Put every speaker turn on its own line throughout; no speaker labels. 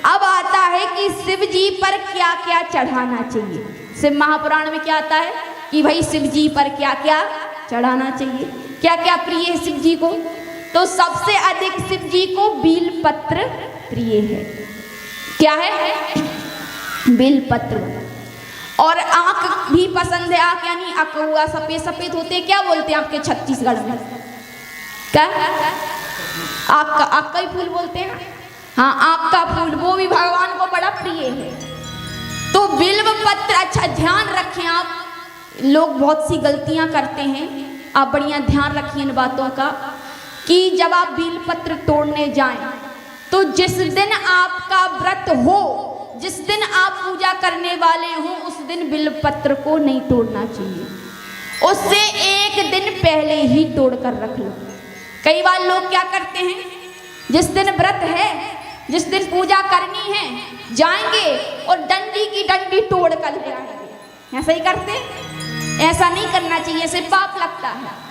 अब आता है कि शिव जी पर क्या क्या चढ़ाना चाहिए। शिव महापुराण में क्या आता है कि भाई शिव जी पर क्या क्या चढ़ाना चाहिए, क्या क्या प्रिय है शिव जी को। तो सबसे अधिक शिव जी को बील पत्र प्रिय है। क्या है? बील पत्र। और आंख भी पसंद है। आंख यानी अकहुआ सफेद सफेद होते हैं, क्या बोलते हैं आपके छत्तीसगढ़ में? क्या? आंख का ही फूल बोलते हैं ना? हाँ, आंख का फूल, वो भी भगवान को बड़ा प्रिय है। तो बिल्व पत्र, अच्छा ध्यान रखें आप, लोग बहुत सी गलतियां करते हैं, आप बढ़िया ध्यान रखिए इन बातों का कि जब आप बिल पत्र तोड़ने जाएं तो जिस दिन आपका व्रत हो, जिस दिन आप पूजा करने वाले हो, उस दिन बिल पत्र को नहीं तोड़ना चाहिए, उससे एक दिन पहले ही तोड़ कर रख लो। कई बार लोग क्या करते हैं, जिस दिन व्रत है, जिस दिन पूजा करनी है, जाएंगे और डंडी की डंडी तोड़ कर ले आएंगे। ऐसा ही करते? ऐसा नहीं करना चाहिए, इससे पाप लगता है।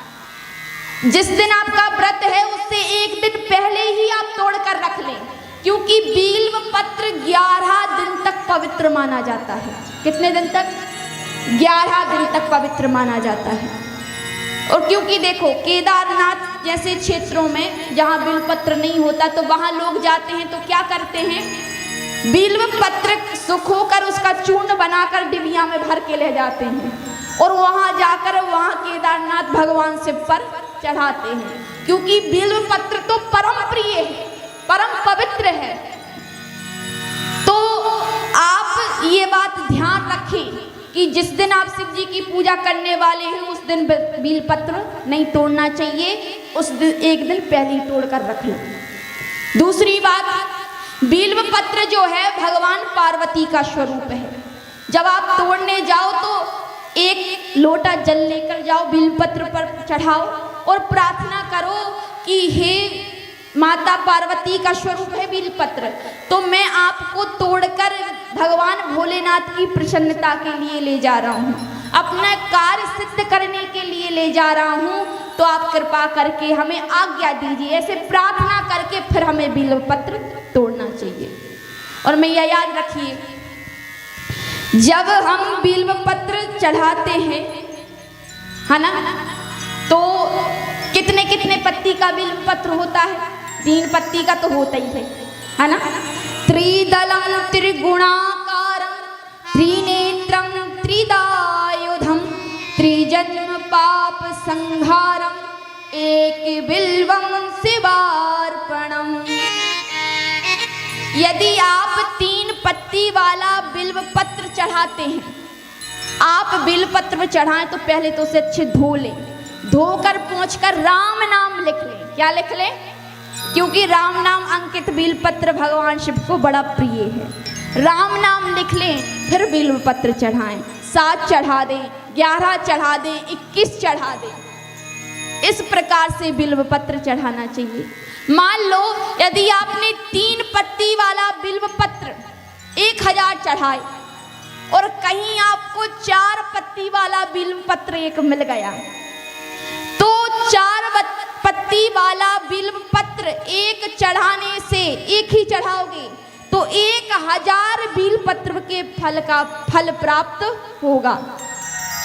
जिस दिन आपका व्रत है उससे एक दिन पहले ही आप तोड़ कर रख लें, क्योंकि बील्व पत्र 11 दिन तक पवित्र माना जाता है। कितने दिन तक? 11 दिन तक पवित्र माना जाता है। और क्योंकि देखो केदारनाथ जैसे क्षेत्रों में जहाँ बिल्व पत्र नहीं होता, तो वहाँ लोग जाते हैं तो क्या करते हैं, बिल्व पत्र सुखोकर उसका चूर्ण बनाकर डिबिया में भर के ले जाते हैं और वहाँ जाकर वहाँ केदारनाथ भगवान शिव पर चढ़ाते हैं, क्योंकि बिल्व पत्र तो परम प्रिय है, परम पवित्र है। तो आप ये बात ध्यान रखें कि जिस दिन आप शिव जी की पूजा करने वाले हैं उस दिन बिल पत्र नहीं तोड़ना चाहिए, उस दिन एक दिन पहले ही तोड़ कर रख लो। दूसरी बात, बिल्व पत्र जो है भगवान पार्वती का स्वरूप है। जब आप तोड़ने जाओ तो एक लोटा जल लेकर जाओ, बिल्व पत्र पर चढ़ाओ और प्रार्थना करो कि हे माता पार्वती का स्वरूप है बिल्व पत्र, तो मैं आपको तोड़कर भगवान भोलेनाथ की प्रसन्नता के लिए ले जा रहा हूँ, अपना कार्य सिद्ध करने के लिए ले जा रहा हूँ, तो आप कृपा करके हमें आज्ञा दीजिए। ऐसे प्रार्थना करके फिर हमें बिल्व पत्र तोड़ना चाहिए। और मैं यह याद रखिए, जब हम बिल्व पत्र चढ़ाते हैं, है ना, तो कितने कितने पत्ती का बिल्व पत्र होता है? 3 पत्ती का तो होता ही है ना। त्रिदलम त्रिगुणाकारम त्रिनेत्रम त्रिदायुधम त्रिजन्म पाप संहारम एक बिल्वम शिवार्पणम। यदि आप 3 पत्ती वाला बिल्व पत्र चढ़ाते हैं, आप बिल्व पत्र चढ़ाएं तो पहले तो उसे अच्छे धो लें, धोकर पोंछकर राम नाम लिख लें। क्या लिख लें? क्योंकि राम नाम अंकित बिल्व पत्र भगवान शिव को बड़ा प्रिय है। राम नाम लिख लें, फिर बिल्व पत्र चढ़ाएं। 7 चढ़ा दें, 11 चढ़ा दें, 21 चढ़ा दें। इस प्रकार से बिल्व पत्र चढ़ाना चाहिए। मान लो यदि आपने 3 पत्ती वाला बिल्व पत्र 1000 चढ़ाए और कहीं आपको 4 पत्ती वाला बिल्व पत्र एक मिल गया, तो 4 पत्ती वाला बिल्व पत्र एक चढ़ाने से, एक ही चढ़ाओगे तो 1000 बिल्व पत्र के फल का फल प्राप्त होगा,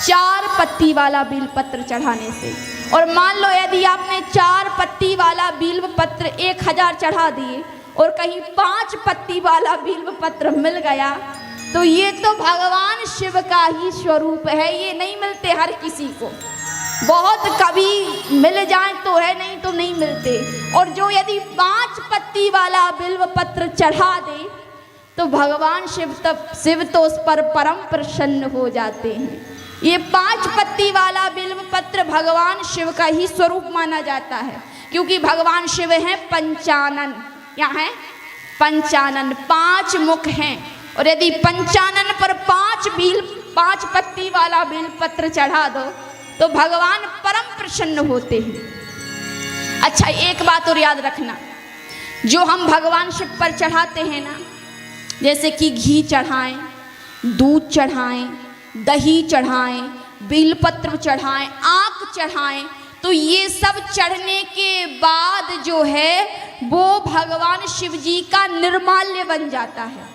4 पत्ती वाला बिल्व पत्र चढ़ाने से। और मान लो यदि आपने 4 पत्ती वाला बिल्व पत्र 1000 चढ़ा दिए और कहीं 5 पत्ती वाला बिल्व पत्र मिल गया, तो ये तो भगवान शिव का ही स्वरूप है, ये नहीं मिलते हर किसी को। बहुत कभी मिल जाए तो है, नहीं तो नहीं मिलते। और जो यदि 5 पत्ती वाला बिल्व पत्र चढ़ा दे तो भगवान शिव तो उस पर परम प्रसन्न हो जाते हैं। ये 5 पत्ती वाला बिल्व पत्र भगवान शिव का ही स्वरूप माना जाता है, क्योंकि भगवान शिव हैं पंचानन। क्या है? पंचानन, 5 मुख हैं। और यदि पंचानन पर 5 पत्ती वाला बिल्व पत्र चढ़ा दो तो भगवान परम प्रसन्न होते हैं। अच्छा, एक बात और याद रखना, जो हम भगवान शिव पर चढ़ाते हैं ना, जैसे कि घी चढ़ाएं, दूध चढ़ाएं, दही चढ़ाएं, बिल्वपत्र चढ़ाएं, आँख चढ़ाएं, तो ये सब चढ़ने के बाद जो है वो भगवान शिव जी का निर्माल्य बन जाता है।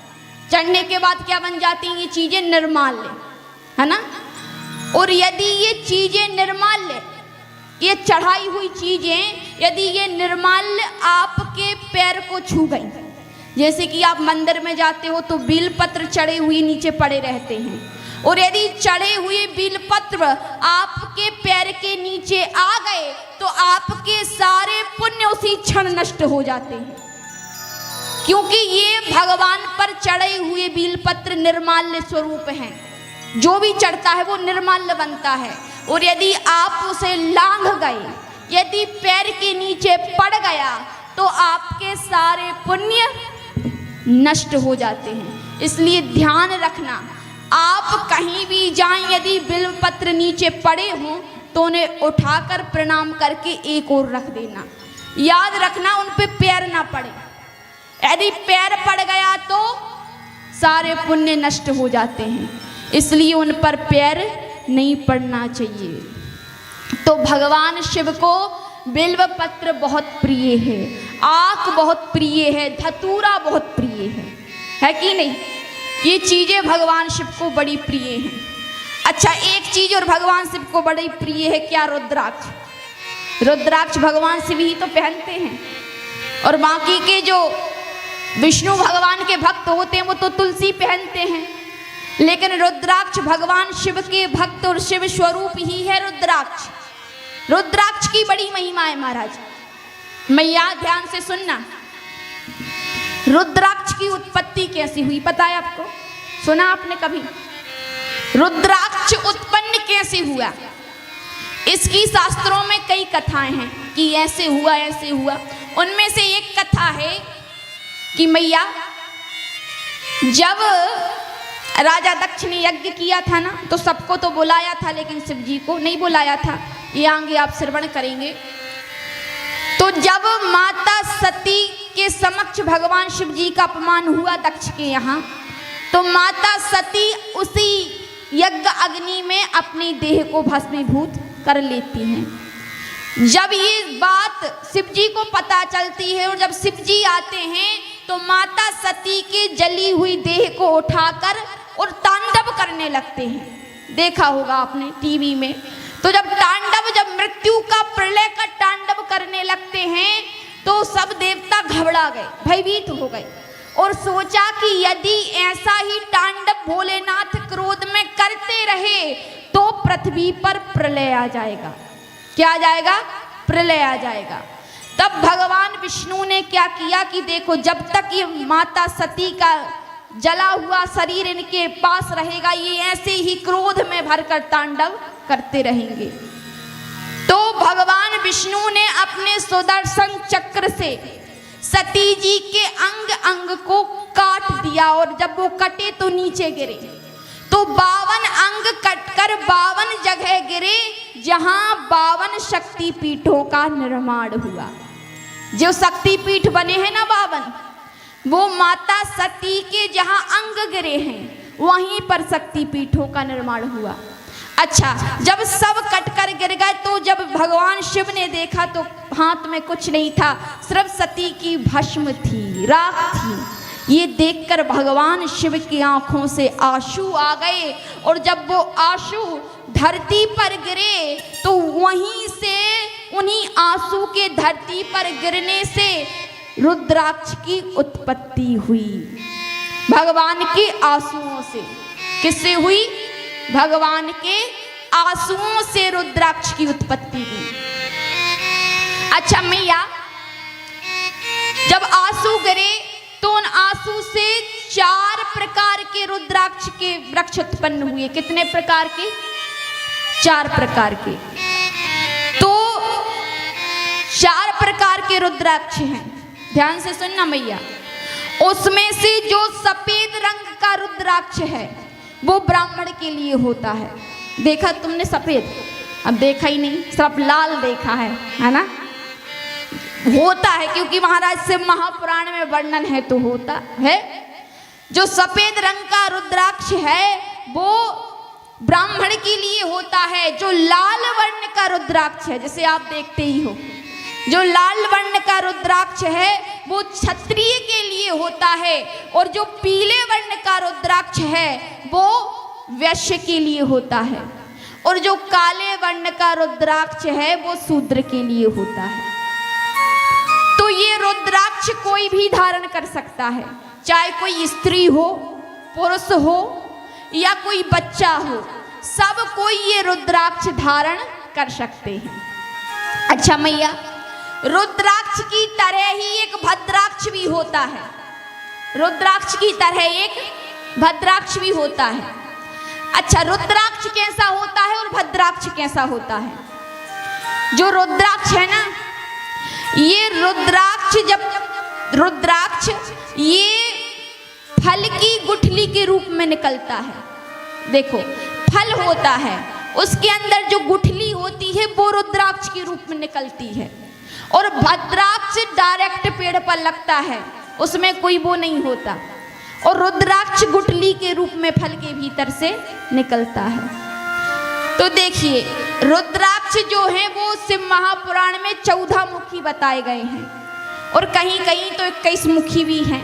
चढ़ने के बाद क्या बन जाती हैं ये चीजें? निर्माल्य, है ना। और यदि ये चीजें निर्माल्य, ये चढ़ाई हुई चीजें यदि ये निर्माल्य आपके पैर को छू गई, जैसे कि आप मंदिर में जाते हो तो बेलपत्र चढ़े हुए नीचे पड़े रहते हैं, और यदि चढ़े हुए बेलपत्र आपके पैर के नीचे आ गए तो आपके सारे पुण्य उसी क्षण नष्ट हो जाते हैं, क्योंकि ये भगवान पर चढ़े हुए बेलपत्र निर्माल्य स्वरूप हैं। जो भी चढ़ता है वो निर्माल्य बनता है, और यदि आप उसे लांघ गए, यदि पैर के नीचे पड़ गया तो आपके सारे पुण्य नष्ट हो जाते हैं। इसलिए ध्यान रखना, आप कहीं भी जाएं, यदि बिल्वपत्र नीचे पड़े हों तो उन्हें उठाकर प्रणाम करके एक ओर रख देना। याद रखना उन पे पैर ना पड़े, यदि पैर पड़ गया तो सारे पुण्य नष्ट हो जाते हैं, इसलिए उन पर पैर नहीं पड़ना चाहिए। तो भगवान शिव को बिल्व पत्र बहुत प्रिय है, आक बहुत प्रिय है, धतूरा बहुत प्रिय है कि नहीं? ये चीजें भगवान शिव को बड़ी प्रिय हैं। अच्छा, एक चीज और भगवान शिव को बड़ी प्रिय है, क्या? रुद्राक्ष। रुद्राक्ष भगवान शिव ही तो पहनते हैं, और बाकी के जो विष्णु भगवान के भक्त होते हैं वो तो तुलसी पहनते हैं, लेकिन रुद्राक्ष भगवान शिव के भक्त और शिव स्वरूप ही है रुद्राक्ष। रुद्राक्ष की बड़ी महिमा है महाराज। मैया ध्यान से सुनना, रुद्राक्ष की उत्पत्ति कैसी हुई पता है आपको? सुना आपने कभी? रुद्राक्ष उत्पन्न कैसे हुआ? इसकी शास्त्रों में कई कथाएं हैं कि ऐसे हुआ ऐसे हुआ। उनमें से एक कथा है कि मैया जब राजा दक्ष ने यज्ञ किया था ना, तो सबको तो बुलाया था लेकिन शिव जी को नहीं बुलाया था, ये आगे आप श्रवण करेंगे। तो जब माता सती के समक्ष भगवान शिव जी का अपमान हुआ दक्ष के यहाँ, तो माता सती उसी यज्ञ अग्नि में अपनी देह को भस्मीभूत कर लेती हैं। जब ये बात शिव जी को पता चलती है और जब शिव जी आते हैं तो माता सती की जली हुई देह को उठाकर और तांडव करने लगते हैं। देखा होगा आपने टीवी में। तो जब मृत्यु का प्रलय का तांडव करने लगते हैं तो सब देवता घबरा गए, भयभीत हो गए, और सोचा कि यदि ऐसा ही तांडव भोलेनाथ क्रोध में करते रहे तो पृथ्वी पर प्रलय आ जाएगा। क्या आ जाएगा? प्रलय आ जाएगा। तब भगवान विष्णु ने क्या किया कि देखो, जब तक ये माता सती का जला हुआ शरीर इनके पास रहेगा, ये ऐसे ही क्रोध में भरकर तांडव करते रहेंगे। तो भगवान विष्णु ने अपने सुदर्शन चक्र से सती जी के अंग अंग को काट दिया, और जब वो कटे तो नीचे गिरे, तो 52 अंग कटकर 52 जगह गिरे जहां 52 शक्तिपीठों का निर्माण हुआ। जो शक्तिपीठ बने हैं ना 52, वो माता सती के जहां अंग गिरे हैं वहीं पर शक्तिपीठों का निर्माण हुआ। अच्छा, जब सब कटकर गिर गए तो जब भगवान शिव ने देखा तो हाथ में कुछ नहीं था, सिर्फ सती की भस्म थी, राख थी। ये देखकर भगवान शिव की आंखों से आंसू आ गए, और जब वो आंसू धरती पर गिरे तो वहीं से, उन्हीं आंसू के धरती पर गिरने से रुद्राक्ष की उत्पत्ति हुई। भगवान के आंसुओं से। किससे हुई? भगवान के आंसुओं से रुद्राक्ष की उत्पत्ति हुई। अच्छा मैया, जब आंसू गिरे तो उन आंसू से 4 प्रकार के रुद्राक्ष के वृक्ष उत्पन्न हुए। कितने प्रकार के? 4 प्रकार के। तो 4 प्रकार के रुद्राक्ष हैं, ध्यान से सुनना मैया। उसमें से जो सफेद रंग का रुद्राक्ष है वो ब्राह्मण के लिए होता है। देखा तुमने सफेद? अब देखा ही नहीं, सिर्फ लाल देखा है ना? होता है क्योंकि महाराज से महापुराण में वर्णन है तो होता है। जो सफेद रंग का रुद्राक्ष है वो ब्राह्मण के लिए होता है। जो लाल वर्ण का रुद्राक्ष है, जैसे आप देखते ही हो जो लाल वर्ण का रुद्राक्ष है वो क्षत्रिय के लिए होता है, और जो पीले वर्ण का रुद्राक्ष है वो वैश्य के लिए होता है, और जो काले वर्ण का रुद्राक्ष है वो शूद्र के लिए होता है। तो ये रुद्राक्ष कोई भी धारण कर सकता है, चाहे कोई स्त्री हो, पुरुष हो या कोई बच्चा हो, सब कोई ये रुद्राक्ष धारण कर सकते हैं। अच्छा मैया, रुद्राक्ष की तरह ही एक भद्राक्ष भी होता है, रुद्राक्ष की तरह एक भद्राक्ष भी होता है। अच्छा, रुद्राक्ष कैसा होता है और भद्राक्ष कैसा होता है? जो रुद्राक्ष है ना, ये रुद्राक्ष ये फल की गुठली के रूप में निकलता है। देखो, फल होता है, उसके अंदर जो गुठली होती है वो रुद्राक्ष के रूप में निकलती है, और भद्राक्ष डायरेक्ट पेड़ पर लगता है, उसमें कोई वो नहीं होता, और रुद्राक्ष गुठली के रूप में फल के भीतर से निकलता है। तो देखिए, रुद्राक्ष जो है वो शिव महापुराण में 14 मुखी बताए गए हैं, और कहीं कहीं तो 21 मुखी भी हैं।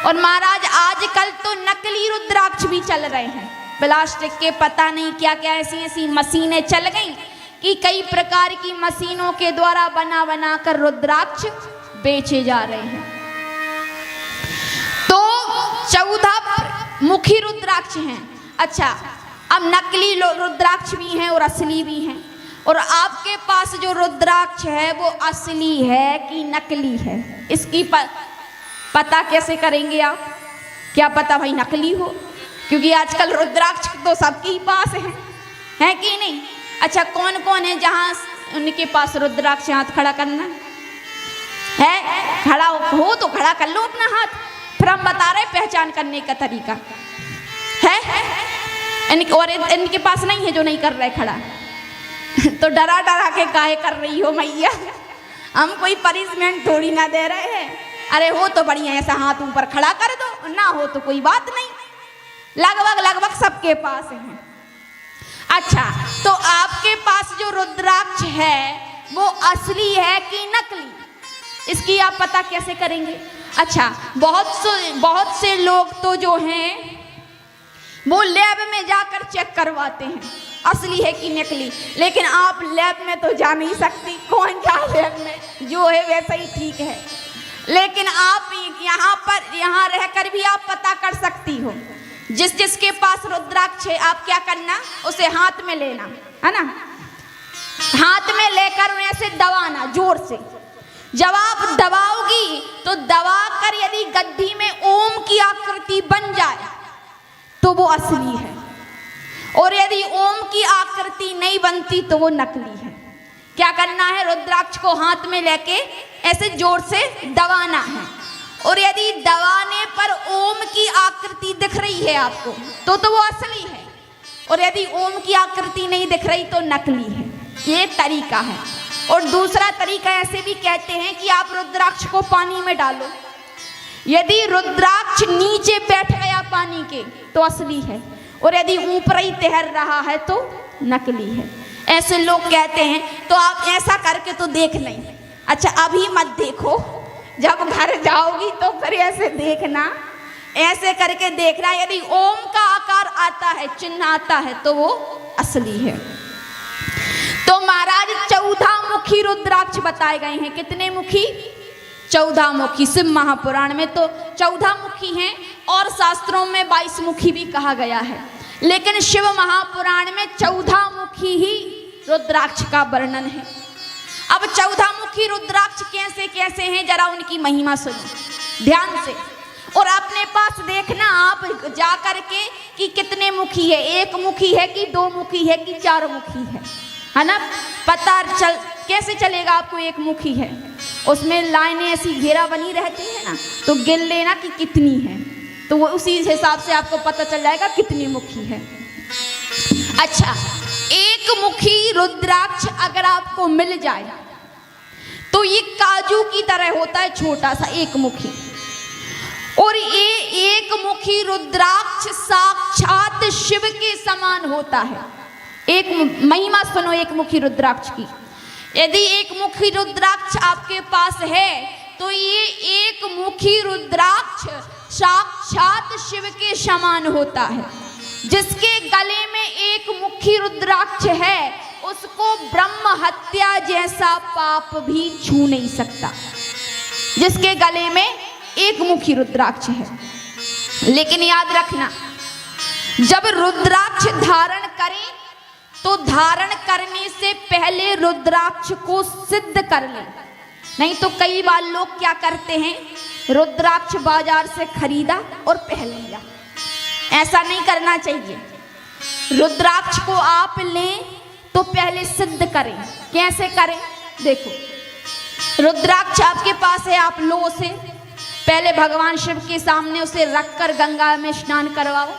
और महाराज आजकल तो नकली रुद्राक्ष भी चल रहे हैं, प्लास्टिक के, पता नहीं क्या क्या ऐसी ऐसी मशीनें चल गई कि कई प्रकार की मशीनों के द्वारा बना बना कर रुद्राक्ष बेचे जा रहे हैं। तो 14 मुखी रुद्राक्ष हैं। अच्छा, अब नकली रुद्राक्ष भी हैं और असली भी हैं, और आपके पास जो रुद्राक्ष है वो असली है कि नकली है, इसकी पता कैसे करेंगे आप? क्या पता भाई नकली हो, क्योंकि आजकल रुद्राक्ष तो सबके ही पास है कि नहीं? अच्छा, कौन कौन है जहाँ उनके पास रुद्राक्ष? हाथ खड़ा करना है, खड़ा हो तो खड़ा कर लो अपना हाथ, फिर हम बता रहे पहचान करने का तरीका है। और इनके पास नहीं है जो नहीं कर रहे खड़ा तो डरा डरा के काहे कर रही हो मैया? हम कोई पनिशमेंट थोड़ी ना दे रहे हैं। अरे हो तो बढ़िया, ऐसा हाथ ऊपर खड़ा कर दो, ना हो तो कोई बात नहीं, लगभग सबके पास है। अच्छा, तो आपके पास जो रुद्राक्ष है वो असली है कि नकली, इसकी आप पता कैसे करेंगे? अच्छा, बहुत से लोग तो जो हैं वो लैब में जाकर चेक करवाते हैं असली है कि नकली, लेकिन आप लैब में तो जा नहीं सकती, कौन जा लैब में, जो है वैसा ही ठीक है। लेकिन आप यहाँ रहकर भी आप पता कर सकती हो। जिसके पास रुद्राक्ष है, आप क्या करना, उसे हाथ में लेना है ना, हाथ में लेकर उन्हें ऐसे दबाना जोर से। जब आप दबाओगी तो दबाकर यदि गड्ढी में ओम की आकृति बन जाए तो वो असली है, और यदि ओम की आकृति नहीं बनती तो वो नकली है। क्या करना है, रुद्राक्ष को हाथ में लेके ऐसे जोर से दबाना है, और यदि दबाने पर ओम की आकृति दिख रही है आपको तो वो असली है, और यदि ओम की आकृति नहीं दिख रही तो नकली है। ये तरीका है। और दूसरा तरीका ऐसे भी कहते हैं कि आप रुद्राक्ष को पानी में डालो, यदि रुद्राक्ष नीचे बैठ गया पानी के तो असली है, और यदि ऊपर ही तैर रहा है तो नकली है। ऐसे लोग कहते हैं। तो आप ऐसा करके तो देख लें। अच्छा, अभी मत देखो, जब घर जाओगी तो फिर ऐसे देखना, ऐसे करके देखना, यदि ओम का आकार आता है, चिन्ह आता है तो वो असली है। तो महाराज 14 मुखी रुद्राक्ष बताए गए हैं। कितने मुखी? 14 मुखी। शिव महापुराण में तो 14 मुखी हैं, और शास्त्रों में 22 मुखी भी कहा गया है, लेकिन शिव महापुराण में 14 मुखी ही रुद्राक्ष का वर्णन है। अब 14 मुखी रुद्राक्ष कैसे कैसे हैं, जरा उनकी महिमा सुनो ध्यान से, और अपने पास देखना आप जा करके कि कितने मुखी है, 1 मुखी है कि 2 मुखी है कि 4 मुखी है ना? पता कैसे चलेगा आपको 1 मुखी है? उसमें लाइनें ऐसी घेरा बनी रहती है ना, तो गिन लेना कि कितनी है, तो वो उसी हिसाब से आपको पता चल जाएगा कितनी मुखी है। अच्छा, 1 मुखी रुद्राक्ष अगर आपको मिल जाए तो ये काजू की तरह होता है, छोटा सा 1 मुखी, और ये 1 मुखी रुद्राक्ष साक्षात शिव के समान होता है। एक महिमा सुनो 1 मुखी रुद्राक्ष की। यदि एक मुखी रुद्राक्ष आपके पास है तो ये एक मुखी रुद्राक्ष साक्षात शिव के समान होता है। जिसके गले में एक मुखी रुद्राक्ष है उसको ब्रह्म हत्या जैसा पाप भी छू नहीं सकता, जिसके गले में एक मुखी रुद्राक्ष है। लेकिन याद रखना, जब रुद्राक्ष धारण करें तो धारण करने से पहले रुद्राक्ष को सिद्ध कर लें। नहीं तो कई बार लोग क्या करते हैं, रुद्राक्ष बाजार से खरीदा और पहन लिया। ऐसा नहीं करना चाहिए। रुद्राक्ष को आप लें तो पहले सिद्ध करें। कैसे करें? देखो, रुद्राक्ष आपके पास है, आप लो उसे, पहले भगवान शिव के सामने उसे रखकर गंगा में स्नान करवाओ।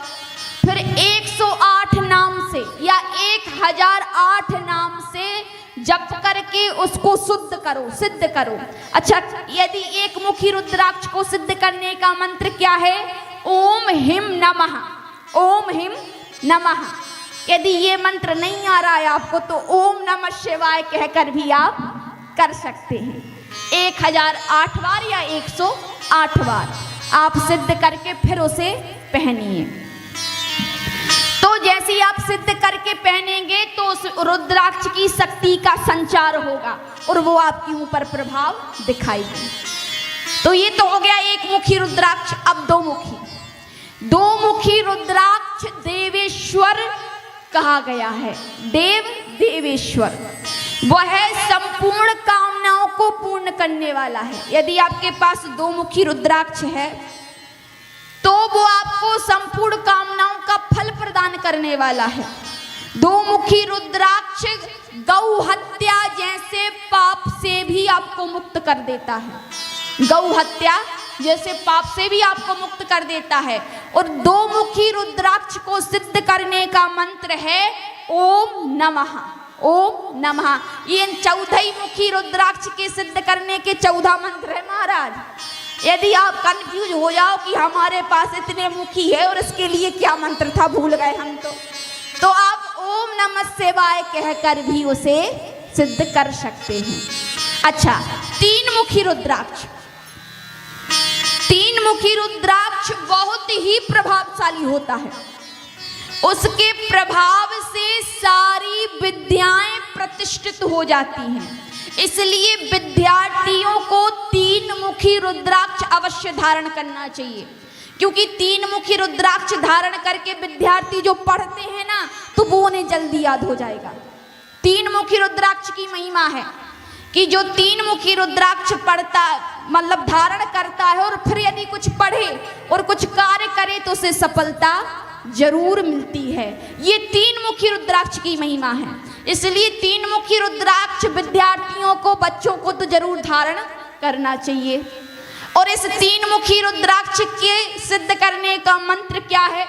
फिर 108 नाम से या 1008 नाम से जप करके उसको शुद्ध करो, सिद्ध करो। अच्छा, यदि एक मुखी रुद्राक्ष को सिद्ध करने का मंत्र क्या है? ओम हिम नमः, ओम हिम नमः। यदि ये मंत्र नहीं आ रहा है आपको तो ओम नमः शिवाय कहकर भी आप कर सकते हैं। 1008 बार या 108 बार आप सिद्ध करके फिर उसे पहनिए। तो जैसे ही आप सिद्ध करके पहनेंगे तो उस रुद्राक्ष की शक्ति का संचार होगा और वो आपके ऊपर प्रभाव दिखाएगी। तो ये तो हो गया एक मुखी रुद्राक्ष। अब दो मुखी, दो मुखी रुद्राक्ष देवेश्वर कहा गया है। देव देवेश्वर, वह संपूर्ण कामनाओं को पूर्ण करने वाला है। यदि आपके पास दो मुखी रुद्राक्ष है तो वो आपको संपूर्ण कामनाओं का फल प्रदान करने वाला है। दो मुखी रुद्राक्ष गौ हत्या जैसे पाप से भी आपको मुक्त कर देता है। गौ हत्या जैसे पाप से भी आपको मुक्त कर देता है। और दो मुखी रुद्राक्ष को सिद्ध करने का मंत्र है ओम नमः, ओम नमः। ये 14 मुखी रुद्राक्ष के सिद्ध करने के 14 मंत्र है महाराज। यदि आप कंफ्यूज हो जाओ कि हमारे पास इतने मुखी है और इसके लिए क्या मंत्र था, भूल गए हम, तो आप ओम नमः शिवाय कहकर भी उसे सिद्ध कर सकते हैं। अच्छा, 3 मुखी रुद्राक्ष, 3 मुखी रुद्राक्ष बहुत ही प्रभावशाली होता है। उसके प्रभाव से सारी विद्याएं प्रतिष्ठित हो जाती हैं। इसलिए विद्यार्थियों को 3 मुखी रुद्राक्ष अवश्य धारण करना चाहिए, क्योंकि 3 मुखी रुद्राक्ष धारण करके विद्यार्थी जो पढ़ते हैं ना तो वो उन्हें जल्दी याद हो जाएगा। 3 मुखी रुद्राक्ष की महिमा है कि जो 3 मुखी रुद्राक्ष पढ़ता मतलब धारण करता है और फिर यदि कुछ पढ़े और कुछ कार्य करे तो उसे सफलता जरूर मिलती है। ये 3 मुखी रुद्राक्ष की महिमा है। इसलिए 3 मुखी रुद्राक्ष विद्यार्थियों को, बच्चों को तो जरूर धारण करना चाहिए। और इस 3 मुखी रुद्राक्ष के सिद्ध करने का मंत्र क्या है?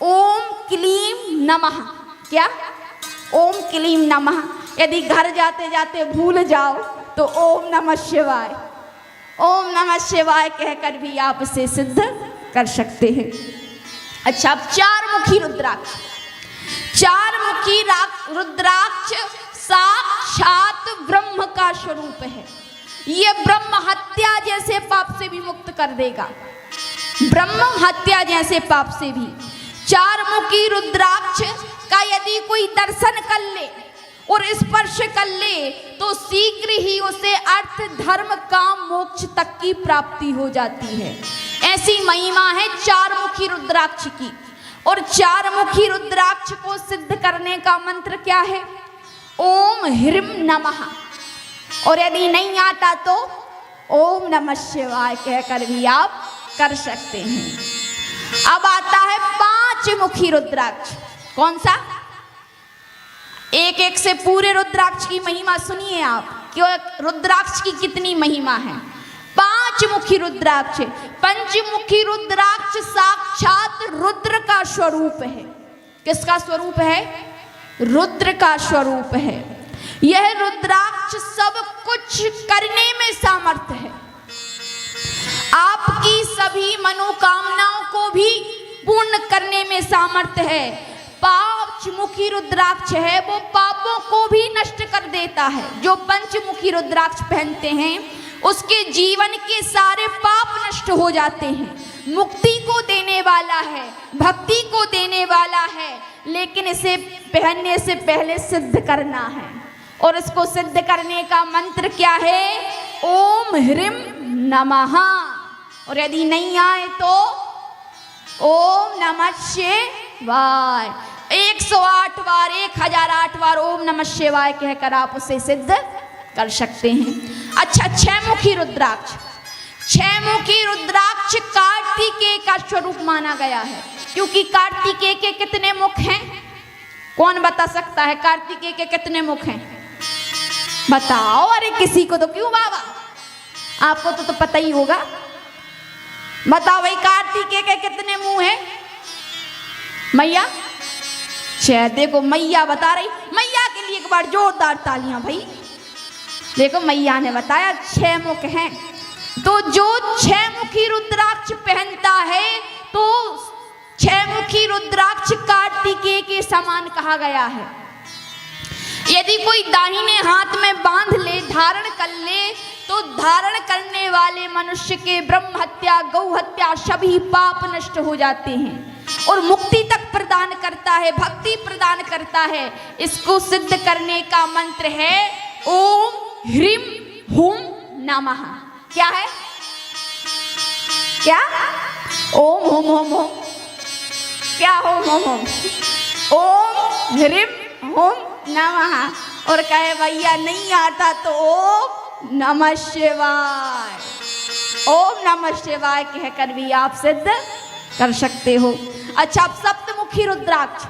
ओम क्लीम नमः। क्या? ओम क्लीम नमः। यदि घर जाते जाते भूल जाओ तो ओम नमः शिवाय, ओम नमः शिवाय कहकर भी आप इसे सिद्ध कर सकते हैं। अच्छा, अब 4 मुखी रुद्राक्ष, 4 मुखी रुद्राक्ष साक्षात ब्रह्म का स्वरूप है। ये ब्रह्म हत्या जैसे पाप से भी मुक्त कर देगा, ब्रह्म हत्या जैसे पाप से भी। 4 मुखी रुद्राक्ष का यदि कोई दर्शन कर ले और स्पर्श कर ले तो शीघ्र ही उसे अर्थ, धर्म, काम, मोक्ष तक की प्राप्ति हो जाती है। ऐसी महिमा है 4 मुखी रुद्राक्ष की। और 4 मुखी रुद्राक्ष को सिद्ध करने का मंत्र क्या है? ओम ह्रीं नमः। और यदि नहीं आता तो ओम नमः शिवाय कहकर भी आप कर सकते हैं। अब आता है 5 मुखी रुद्राक्ष। कौन सा? एक एक से पूरे रुद्राक्ष की महिमा सुनिए आप, क्यों रुद्राक्ष की कितनी महिमा है। 5 मुखी रुद्राक्ष, पंचमुखी रुद्राक्ष साक्षात रुद्र का स्वरूप है। किसका स्वरूप है? रुद्र का स्वरूप है। यह रुद्राक्ष सब कुछ करने में सामर्थ्य है। आपकी सभी मनोकामनाओं को भी पूर्ण करने में सामर्थ्य है। 5 मुखी रुद्राक्ष है, वो पापों पापों को भी नष्ट कर देता है। जो पंचमुखी रुद्राक्ष पहनते हैं उसके जीवन के सारे पाप नष्ट हो जाते हैं। मुक्ति को देने वाला है, भक्ति को देने वाला है, लेकिन इसे पहनने से पहले सिद्ध करना है। और इसको सिद्ध करने का मंत्र क्या है? ओम ह्रीं नमः। और यदि नहीं आए तो ओम नमः शिवाय 108 बार 1008 बार ओम नमः शिवाय कहकर आप उसे सिद्ध कर सकते हैं। अच्छा, 6 मुखी रुद्राक्ष। 6 मुखी रुद्राक्ष कार्तिकेय का स्वरूप माना गया है, क्योंकि कार्तिकेय के कितने मुख हैं? कौन बता सकता है कार्तिकेय के कितने मुख हैं? बताओ। अरे किसी को तो क्यों बाबा, आपको तो पता ही होगा। बताओ भाई, कार्तिकेय के कितने मुंह हैं? मैया देखो, मैया बता रही। मैया के लिए एक बार जोरदार तालियां भाई। देखो मैया ने बताया 6 मुख हैं। तो जो 6 मुखी रुद्राक्ष पहनता है तो 6 मुखी रुद्राक्ष कार्तिकेय के समान कहा गया है। यदि कोई दाहिने हाथ में बांध ले, धारण कर ले, तो धारण करने वाले मनुष्य के ब्रह्म हत्या, गौ हत्या सभी पाप नष्ट हो जाते हैं और मुक्ति तक प्रदान करता है, भक्ति प्रदान करता है। इसको सिद्ध करने का मंत्र है ओम ह्रीं हुं नमः। क्या है? क्या? ओम हुम हुम हुम। क्या ओम हुम हुम? ओम ह्रीं हुं नमः। और कहे भैया नहीं आता तो ओम नमः शिवाय। ओम नमः शिवाय कहकर भी आप सिद्ध कर सकते हो। अच्छा, अब सप्तमुखी रुद्राक्ष।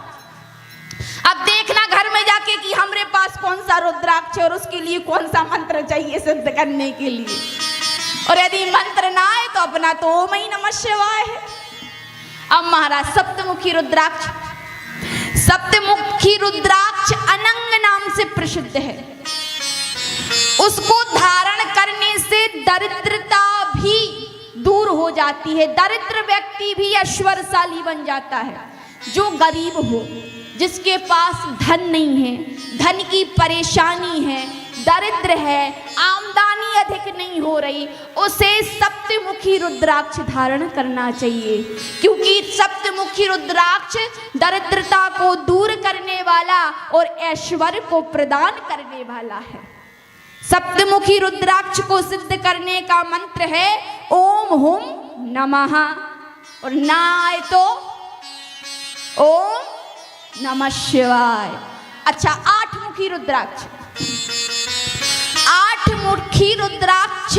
अब देखना घर में जाके कि हमारे पास कौन सा रुद्राक्ष है और उसके लिए कौन सा मंत्र चाहिए सिद्ध करने के लिए। और यदि मंत्र ना आए तो अपना तो ओम ही नमः शिवाय है। अब महाराज सप्तमुखी रुद्राक्ष। सप्तमुखी रुद्राक्ष अनंग नाम से प्रसिद्ध है। उसको धारण करने से दरिद्रता भी दूर हो जाती है। दरिद्र व्यक्ति भी ऐश्वर्यशाली बन जाता है। जो गरीब हो, जिसके पास धन नहीं है, धन की परेशानी है, दरिद्र है, आमदनी अधिक नहीं हो रही, उसे सप्तमुखी रुद्राक्ष धारण करना चाहिए, क्योंकि सप्तमुखी रुद्राक्ष दरिद्रता को दूर करने वाला और ऐश्वर्य को प्रदान करने वाला है। सप्तमुखी रुद्राक्ष को सिद्ध करने का मंत्र है ओम हुम नमः। और ना आए तो ओम नमः शिवाय। अच्छा, 8 मुखी रुद्राक्ष। 8 मुखी रुद्राक्ष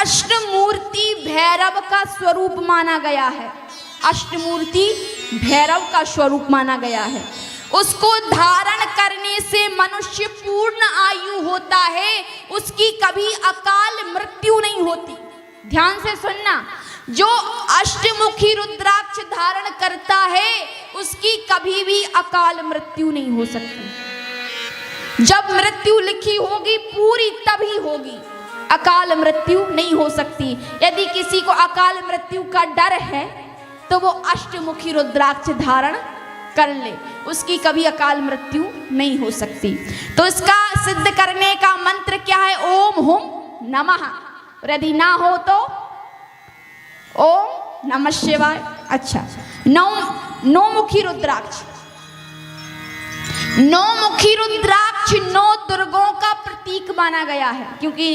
अष्टमूर्ति भैरव का स्वरूप माना गया है। अष्टमूर्ति भैरव का स्वरूप माना गया है। उसको धारण करने से मनुष्य पूर्ण आयु होता है, उसकी कभी अकाल मृत्यु नहीं होती। ध्यान से सुनना, जो अष्टमुखी रुद्राक्ष धारण करता है उसकी कभी भी अकाल मृत्यु नहीं हो सकती। जब मृत्यु लिखी होगी पूरी तभी होगी, अकाल मृत्यु नहीं हो सकती। यदि किसी को अकाल मृत्यु का डर है तो वो अष्टमुखी रुद्राक्ष धारण कर ले, उसकी कभी अकाल मृत्यु नहीं हो सकती। तो इसका सिद्ध करने का मंत्र क्या है? ओम हुम नमः। और यदि ना हो तो ओम नमः शिवाय। अच्छा, 9 मुखी रुद्राक्ष। 9 मुखी रुद्राक्ष 9 दुर्गों का प्रतीक माना गया है, क्योंकि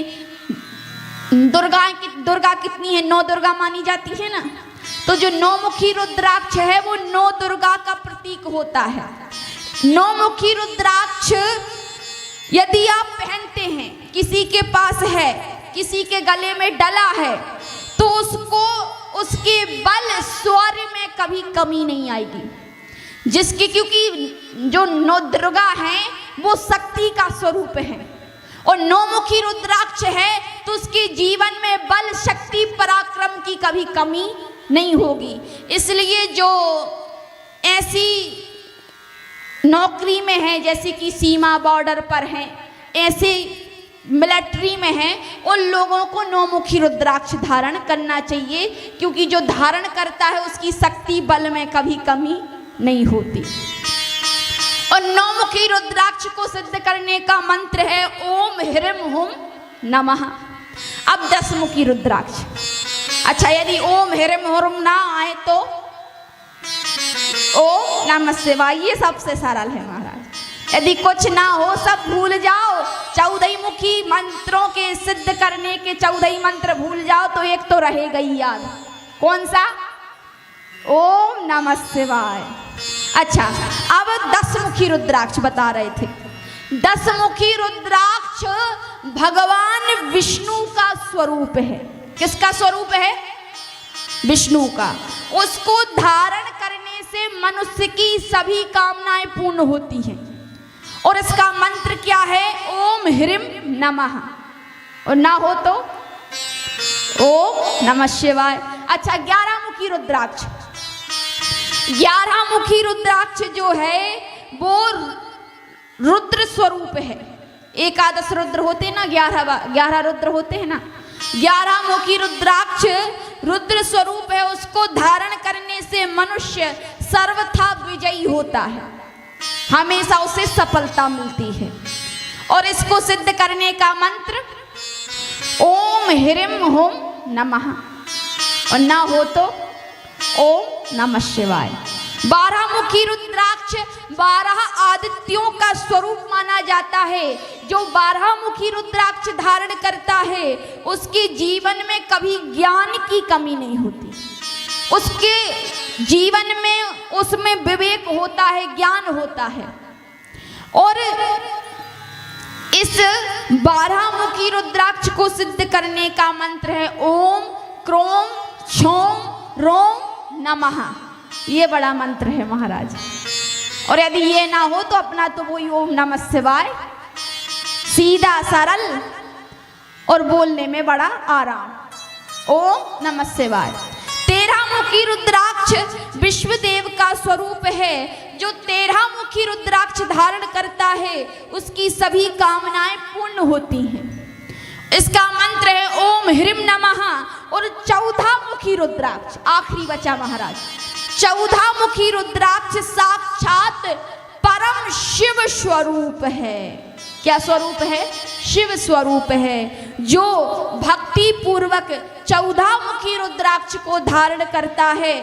दुर्गा कितनी है? 9 दुर्गा मानी जाती है ना। तो जो 9 मुखी रुद्राक्ष है वो 9 दुर्गा का प्रतीक होता है। 9 मुखी रुद्राक्ष यदि आप पहनते हैं, किसी के पास है, किसी के गले में डला है, तो उसको उसके बल शौर्य में कभी कमी नहीं आएगी। जिसकी, क्योंकि जो 9 दुर्गा हैं वो शक्ति का स्वरूप है और 9 मुखी रुद्राक्ष है तो उसके जीवन में बल, शक्ति, पराक्रम की कभी कमी नहीं होगी। इसलिए जो ऐसी नौकरी में है, जैसे कि सीमा बॉर्डर पर हैं, ऐसे मिलिट्री में हैं, उन लोगों को 9 मुखी रुद्राक्ष धारण करना चाहिए, क्योंकि जो धारण करता है उसकी शक्ति, बल में कभी कमी नहीं होती। और 9 मुखी रुद्राक्ष को सिद्ध करने का मंत्र है ओम ह्रीं हुम नमः। अब 10 मुखी रुद्राक्ष। अच्छा, यदि ओम ह्रीं हुम ना आए तो ओम नमः शिवाय, ये सबसे सरल है महाराज। यदि कुछ ना हो, सब भूल जाओ, 14 मुखी मंत्रों के सिद्ध करने के 14 मंत्र भूल जाओ तो एक तो रहेगा ही याद। कौन सा? ओम नमः शिवाय। अच्छा, अब 10 मुखी रुद्राक्ष बता रहे थे। 10 मुखी रुद्राक्ष भगवान विष्णु का स्वरूप है। किसका स्वरूप है? विष्णु का। उसको धारण करने से मनुष्य की सभी कामनाएं पूर्ण होती हैं। और इसका मंत्र क्या है? ओम ह्रीं नमः। और ना हो तो ओम नमः शिवाय। अच्छा, 11 मुखी रुद्राक्ष। 11 मुखी रुद्राक्ष जो है वो रुद्र स्वरूप है। एकादश रुद्र होते ना, 11 रुद्र होते हैं ना। 11 मुखी रुद्राक्ष रुद्र स्वरूप है। उसको धारण करने से मनुष्य सर्वथा विजयी होता है, हमेशा उसे सफलता मिलती है। और इसको सिद्ध करने का मंत्र ओम ह्रीं हुम नमः। और ना हो तो ओम नमः शिवाय। 12 मुखी रुद्राक्ष 12 आदित्यों का स्वरूप माना जाता है। जो 12 मुखी रुद्राक्ष धारण करता है उसके जीवन में कभी ज्ञान की कमी नहीं होती। उसके जीवन में उसमें विवेक होता है, ज्ञान होता है। और इस 12 मुखी रुद्राक्ष को सिद्ध करने का मंत्र है ओम क्रोम क्षौम रोम नमः। ये बड़ा मंत्र है महाराज। और यदि ये ना हो तो अपना तो वही ओम नमः शिवाय, सीधा सरल और बोलने में बड़ा आराम। ओम नमः शिवाय। 13 मुखी रुद्राक्ष विश्वदेव का स्वरूप है। जो 13 मुखी रुद्राक्ष धारण करता है उसकी सभी कामनाएं पूर्ण होती हैं। इसका मंत्र है ओम ह्रीं नमः। और 14 मुखी रुद्राक्ष आखिरी बचा महाराज। 14 मुखी रुद्राक्ष साक्षात परम शिव स्वरूप है। क्या स्वरूप है? शिव स्वरूप है। जो भक्ति पूर्वक 14 मुखी रुद्राक्ष को धारण करता है